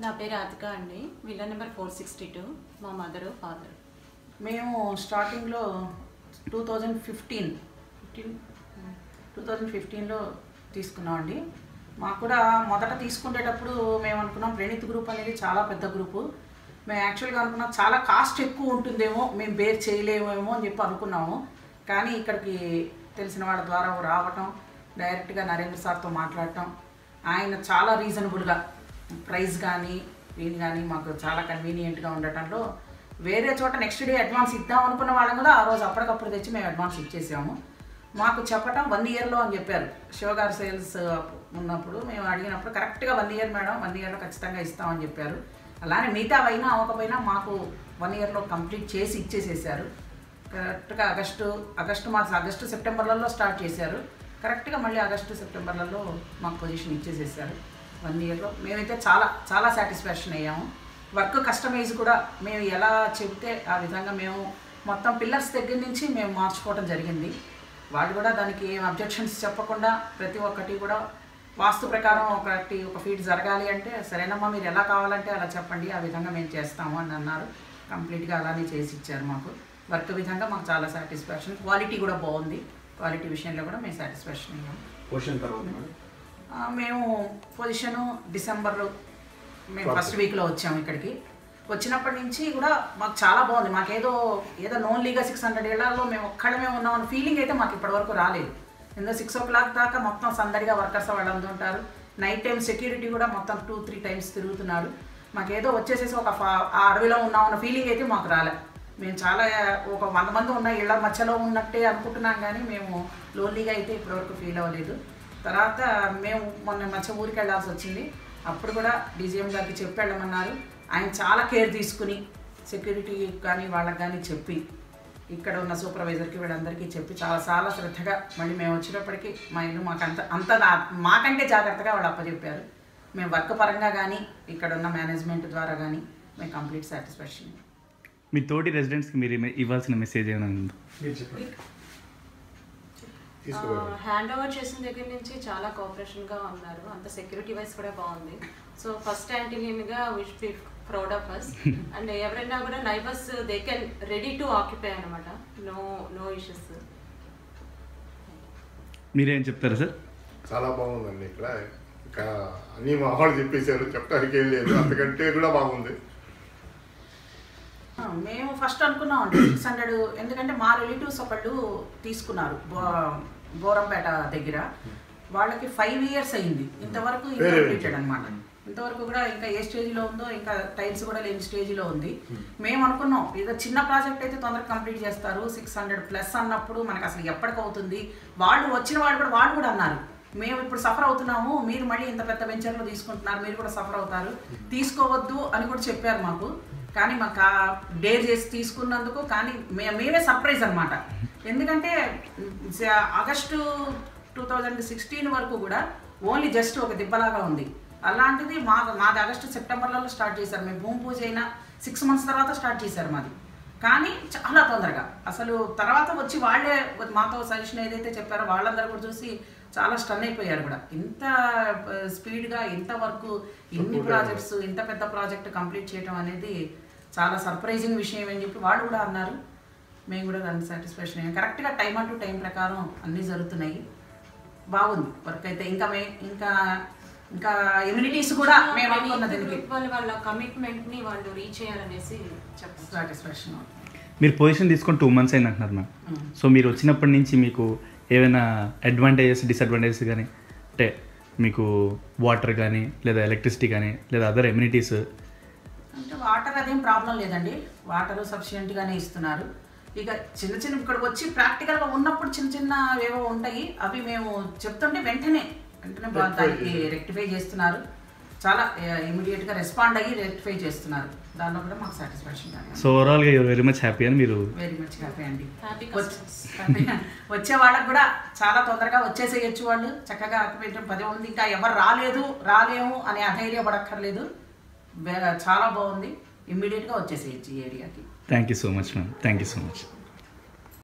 నా పేరు రాధిక అండి. Villa number 462. మా మదరు ఫాదర్. మేము స్టార్టింగ్లో 2015లో తీసుకున్నామండి. మాకు కూడా మొదట తీసుకునేటప్పుడు మేము అనుకున్నాం ప్రణీత్ గ్రూప్ అనేది చాలా పెద్ద గ్రూపు. మేము యాక్చువల్గా అనుకున్నాం చాలా కాస్ట్ ఎక్కువ ఉంటుందేమో, మేము బేర్ చేయలేమేమో అని చెప్పి అనుకున్నాము. కానీ ఇక్కడికి తెలిసిన వాళ్ళ ద్వారా రావటం, డైరెక్ట్గా నరేంద్ర సార్తో మాట్లాడటం, ఆయన చాలా రీజనబుల్గా ప్రైస్ కానీ దీని కానీ మాకు చాలా కన్వీనియంట్గా ఉండటంలో వేరే చోట నెక్స్ట్ డే అడ్వాన్స్ ఇద్దాం అనుకున్న వాళ్ళం కూడా ఆ రోజు అప్పటికప్పుడు తెచ్చి మేము అడ్వాన్స్ ఇచ్చేసాము. మాకు చెప్పటం 1 ఇయర్లో అని చెప్పారు. శివగారు సేల్స్ ఉన్నప్పుడు మేము అడిగినప్పుడు కరెక్ట్గా 1 ఇయర్ మేడం, 1 ఇయర్లో ఖచ్చితంగా ఇస్తామని చెప్పారు. అలానే మిగతా అయినా అవ్వకపోయినా మాకు 1 ఇయర్లో కంప్లీట్ చేసి ఇచ్చేసేసారు. కరెక్ట్గా ఆగస్టు సెప్టెంబర్లలో స్టార్ట్ చేశారు. కరెక్ట్గా మళ్ళీ ఆగస్టు సెప్టెంబర్లలో మాకు పొజిషన్ ఇచ్చేసేసారు. 1 ఇయర్లో మేమైతే చాలా చాలా సాటిస్ఫాక్షన్ అయ్యాము. వర్క్ కస్టమైజ్ కూడా మేము ఎలా చెబితే ఆ విధంగా మేము మొత్తం పిల్లర్స్ దగ్గర నుంచి మేము మార్చుకోవడం జరిగింది. వాళ్ళు కూడా దానికి ఏం అబ్జెక్షన్స్ చెప్పకుండా ప్రతి ఒక్కటి కూడా వాస్తు ప్రకారం ఒక ఫీట్ జరగాలి అంటే సరేనమ్మా మీరు ఎలా కావాలంటే అలా చెప్పండి, ఆ విధంగా మేము చేస్తాము అని అన్నారు. కంప్లీట్గా అలానే చేసి ఇచ్చారు. మాకు వర్క్ విధంగా మాకు చాలా సాటిస్ఫాక్షన్. క్వాలిటీ కూడా బాగుంది. క్వాలిటీ విషయంలో కూడా మేము సాటిస్ఫాక్షన్ అయ్యాము. మేము పొజిషను డిసెంబర్లో మేము ఫస్ట్ వీక్లో వచ్చాము. ఇక్కడికి వచ్చినప్పటి నుంచి కూడా మాకు చాలా బాగుంది. మాకేదో లోన్లీగా 600 ఏళ్లలో మేము ఒక్కడమే ఉన్నామన్న ఫీలింగ్ అయితే మాకు ఇప్పటివరకు రాలేదు. ఎందుకంటే 6 o'clock దాకా మొత్తం సందడిగా వర్కర్స్ వాళ్ళందరూ ఉంటారు. నైట్ టైం సెక్యూరిటీ కూడా మొత్తం 2-3 times తిరుగుతున్నారు. మాకేదో వచ్చేసేసి ఆ అడవిలో ఉన్నామన్న ఫీలింగ్ అయితే మాకు రాలే. మేము చాలా ఒక 100 మంది ఉన్న ఇళ్ళ మధ్యలో ఉన్నట్టే అనుకుంటున్నాం, కానీ మేము లోన్లీగా అయితే ఇప్పటివరకు ఫీల్ అవ్వలేదు. తర్వాత మేము మొన్న ఊరికి వెళ్ళాల్సి వచ్చింది. అప్పుడు కూడా డీజీఎం గారికి చెప్పి వెళ్ళమన్నారు. ఆయన చాలా కేర్ తీసుకుని సెక్యూరిటీ కానీ వాళ్ళకి కానీ చెప్పి ఇక్కడ ఉన్న సూపర్వైజర్కి వీళ్ళందరికీ చెప్పి చాలా శ్రద్ధగా మళ్ళీ మేము వచ్చినప్పటికీ మా ఇల్లు మాకంటే జాగ్రత్తగా వాళ్ళు అప్పచెప్పారు. మేము వర్క్ పరంగా కానీ ఇక్కడ ఉన్న మేనేజ్మెంట్ ద్వారా కానీ మేము కంప్లీట్ సాటిస్ఫాక్షన్. మీ తోటి రెసిడెంట్స్కి మీరు ఇవ్వాల్సిన మెసేజ్ ఏమైనా ఉందో? హ్యాండ్ ఓవర్ చేసిన దగ్గర నుంచి చాలా కోఆపరేషన్గా ఉన్నారు. అంత సెక్యూరిటీ వైజ్ కూడా బాగుంది. సో ఫస్ట్ యాంటీనియన్గా wish be proud of us. And ఎవరైనా కూడా neighbours they can ready to occupy అనమాట. No issues. మీరేం చెప్తారా సార్? చాలా బాగుందండి. ఇక్కడ ఇంకా అన్నీ మా వాళ్ళు చెప్పేశారు, చెప్పడానికి ఏం లేదు. అంతకంటే కూడా బాగుంది. మేము ఫస్ట్ అనుకున్నాం అండి 600, ఎందుకంటే మా రిలేటివ్స్ ఒకళ్ళు తీసుకున్నారు బోరంపేట దగ్గర. వాళ్ళకి 5 years అయింది. ఇంతవరకు ఇంకంప్లీటెడ్ అనమాట. ఇంతవరకు కూడా ఇంకా ఏ స్టేజ్లో ఉందో, ఇంకా టైల్స్ కూడా లేని స్టేజ్లో ఉంది. మేము అనుకున్నాం ఏదో చిన్న ప్రాజెక్ట్ అయితే తొందరగా కంప్లీట్ చేస్తారు, 600+ అన్నప్పుడు మనకు అసలు ఎప్పటికవుతుంది. వచ్చిన వాళ్ళు కూడా అన్నారు మేము ఇప్పుడు సఫర్ అవుతున్నాము, మీరు మళ్ళీ ఇంత పెద్ద వెంచర్లో తీసుకుంటున్నారు, మీరు కూడా సఫర్ అవుతారు, తీసుకోవద్దు అని కూడా చెప్పారు మాకు. కానీ మాకు డేర్ చేసి తీసుకున్నందుకు కానీ మేమే సర్ప్రైజ్ అనమాట. ఎందుకంటే ఆగస్టు 2016 వరకు కూడా ఓన్లీ జస్ట్ ఒక దిబ్బలాగా ఉంది. అలాంటిది మాది ఆగస్టు సెప్టెంబర్లలో స్టార్ట్ చేశారు. మేము భూమి పూజ అయిన 6 months తర్వాత స్టార్ట్ చేశారు మాది. కానీ చాలా తొందరగా అసలు తర్వాత వచ్చి వాళ్ళే మాతో సజెషన్ ఏదైతే చెప్పారో వాళ్ళందరూ కూడా చూసి చాలా స్టన్ అయిపోయారు కూడా. ఇంత స్పీడ్గా ఇంత వర్క్, ఇన్ని ప్రాజెక్ట్స్, ఇంత పెద్ద ప్రాజెక్ట్ కంప్లీట్ చేయడం అనేది చాలా సర్ప్రైజింగ్ విషయం అని చెప్పి వాళ్ళు కూడా అన్నారు. మేము కూడా దాన్ని సాటిస్ఫాక్షన్ అయ్యాం. కరెక్ట్గా టైం ప్రకారం అన్నీ జరుగుతున్నాయి. బాగుంది వర్క్ అయితే. ఇంకా ఎమ్యూనిటీస్ కూడా మేము అనుకున్న దీనికి వాళ్ళ కమిట్మెంట్ని వాళ్ళు రీచ్ చేయాలనేసి సాటిస్ఫాక్షన్. మీరు పొజిషన్ తీసుకొని 2 months అయింది అంటున్నారు మ్యామ్. సో మీరు వచ్చినప్పటి నుంచి మీకు ఏమైనా అడ్వాంటేజెస్, డిసడ్వాంటేజెస్ కానీ, అంటే మీకు వాటర్ కానీ లేదా ఎలక్ట్రిసిటీ కానీ లేదా అదర్ ఎమ్యూనిటీస్? అంటే వాటర్ అదేం ప్రాబ్లం లేదండి. వాటర్ సఫిషియెంట్గానే ఇస్తున్నారు. ఇక చిన్న ఇక్కడికి వచ్చి ప్రాక్టికల్గా ఉన్నప్పుడు చిన్న ఏవో ఉంటాయి, అవి మేము చెప్తుంటే వెంటనే దానికి రెక్టిఫై చేస్తున్నారు. చాలా ఇమీడియట్గా రెస్పాండ్ అయ్యి రెక్టిఫై చేస్తున్నారు. దానిలో కూడా మాకు సాటిస్ఫాక్షన్. సో ఓవరాల్గా యూఆర్ వెరీ మచ్ హ్యాపీ అని మీరు? వెరీ మచ్ హ్యాపీ అండి. వచ్చే వాళ్ళకి కూడా చాలా తొందరగా వచ్చేసేయచ్చు. వాళ్ళు చక్కగా ఆక్యుపేషన్ 10 ఉంది, ఇంకా ఎవరు రాలేము అని అధైర్యపడక్కర్లేదు. చాలా బాగుంది. ఇమ్మీడియట్గా వచ్చేసేయచ్చు ఈ ఏరియాకి. Thank you so much ma'am. Thank you so much.